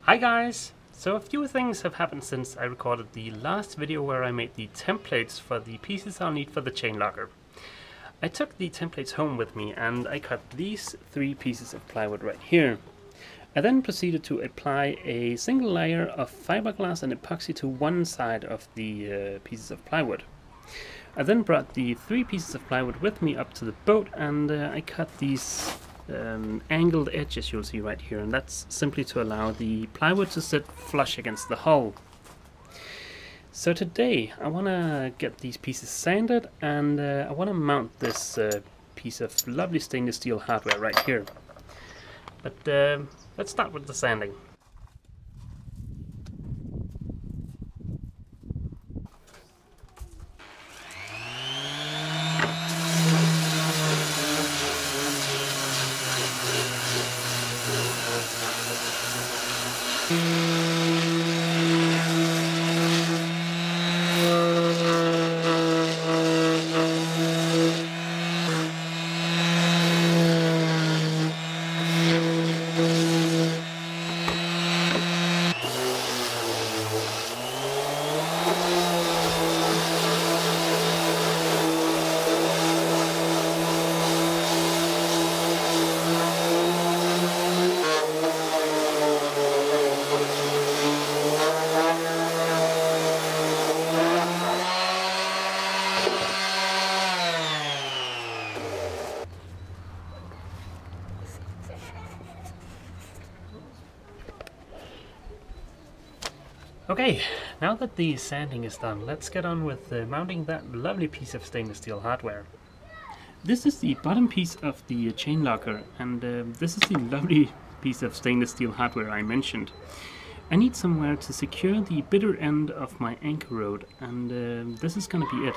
Hi guys! So a few things have happened since I recorded the last video where I made the templates for the pieces I'll need for the chain locker. I took the templates home with me and I cut these 3 pieces of plywood right here. I then proceeded to apply a single layer of fiberglass and epoxy to one side of the pieces of plywood. I then brought the 3 pieces of plywood with me up to the boat and I cut these angled edges you'll see right here, and that's simply to allow the plywood to sit flush against the hull. So today I want to get these pieces sanded and I want to mount this piece of lovely stainless steel hardware right here. But let's start with the sanding. Okay, now that the sanding is done, let's get on with mounting that lovely piece of stainless steel hardware. This is the bottom piece of the chain locker, and this is the lovely piece of stainless steel hardware I mentioned. I need somewhere to secure the bitter end of my anchor rod, and this is going to be it.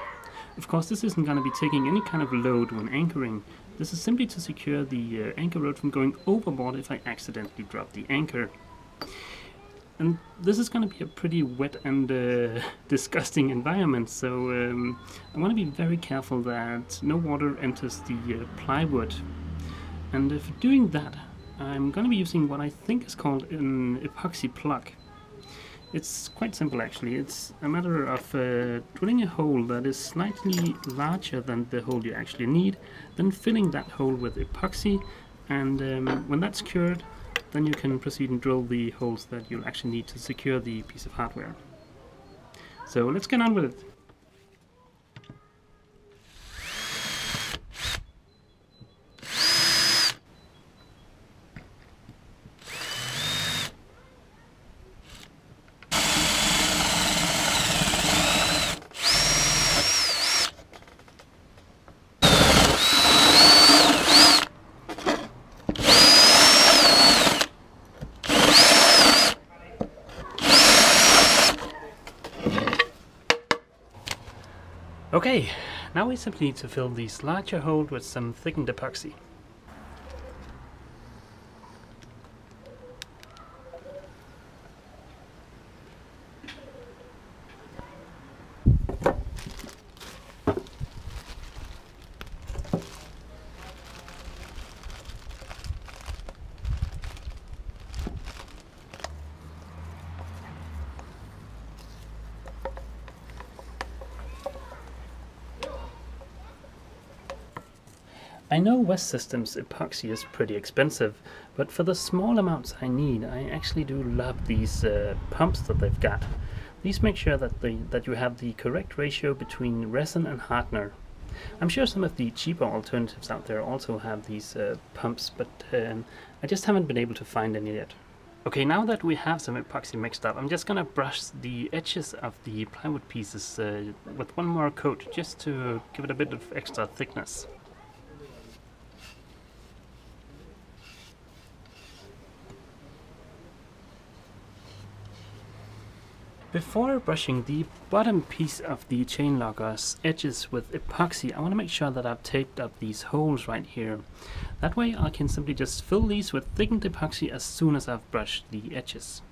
Of course, this isn't going to be taking any kind of load when anchoring. This is simply to secure the anchor rod from going overboard if I accidentally drop the anchor. And this is going to be a pretty wet and disgusting environment, so I want to be very careful that no water enters the plywood. And for doing that, I'm going to be using what I think is called an epoxy plug. It's quite simple actually. It's a matter of drilling a hole that is slightly larger than the hole you actually need, then filling that hole with epoxy, and when that's cured, then you can proceed and drill the holes that you'll actually need to secure the piece of hardware. So let's get on with it. Okay, now we simply need to fill this larger hole with some thickened epoxy. I know West Systems epoxy is pretty expensive, but for the small amounts I need, I actually do love these pumps that they've got. These make sure that you have the correct ratio between resin and hardener. I'm sure some of the cheaper alternatives out there also have these pumps, but I just haven't been able to find any yet. Okay, now that we have some epoxy mixed up, I'm just gonna brush the edges of the plywood pieces with one more coat, just to give it a bit of extra thickness. Before brushing the bottom piece of the chain locker's edges with epoxy, I want to make sure that I've taped up these holes right here. That way I can simply just fill these with thickened epoxy as soon as I've brushed the edges.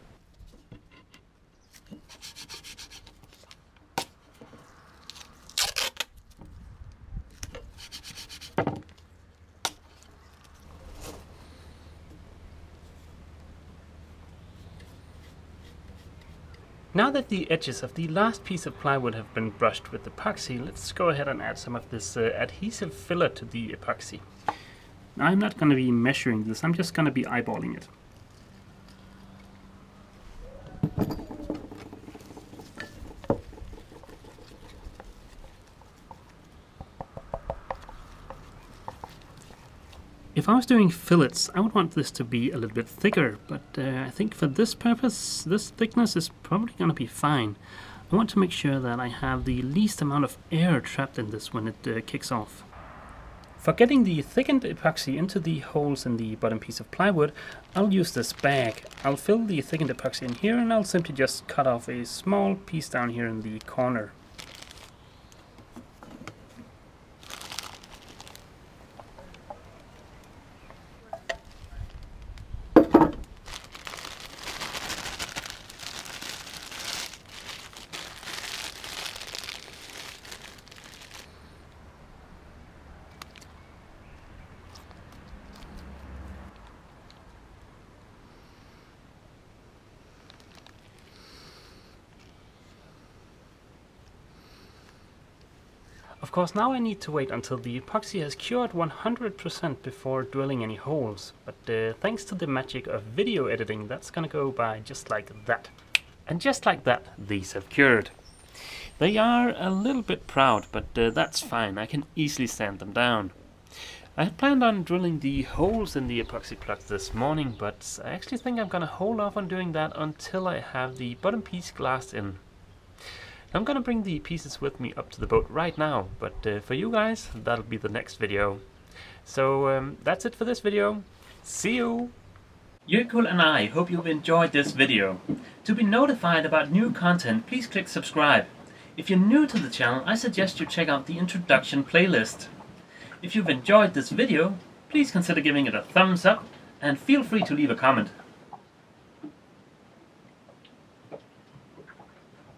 Now that the edges of the last piece of plywood have been brushed with epoxy, let's go ahead and add some of this adhesive filler to the epoxy. Now, I'm not going to be measuring this, I'm just going to be eyeballing it. If I was doing fillets, I would want this to be a little bit thicker, but I think for this purpose, this thickness is probably going to be fine. I want to make sure that I have the least amount of air trapped in this when it kicks off. For getting the thickened epoxy into the holes in the bottom piece of plywood, I'll use this bag. I'll fill the thickened epoxy in here, and I'll simply just cut off a small piece down here in the corner. Of course, now I need to wait until the epoxy has cured 100% before drilling any holes, but thanks to the magic of video editing, that's gonna go by just like that. And just like that, these have cured. They are a little bit proud, but that's fine, I can easily sand them down. I had planned on drilling the holes in the epoxy plug this morning, but I actually think I'm gonna hold off on doing that until I have the bottom piece glassed in. I'm gonna bring the pieces with me up to the boat right now, but for you guys, that'll be the next video. So that's it for this video. See you! Jökull and I hope you've enjoyed this video. To be notified about new content, please click subscribe. If you're new to the channel, I suggest you check out the introduction playlist. If you've enjoyed this video, please consider giving it a thumbs up and feel free to leave a comment.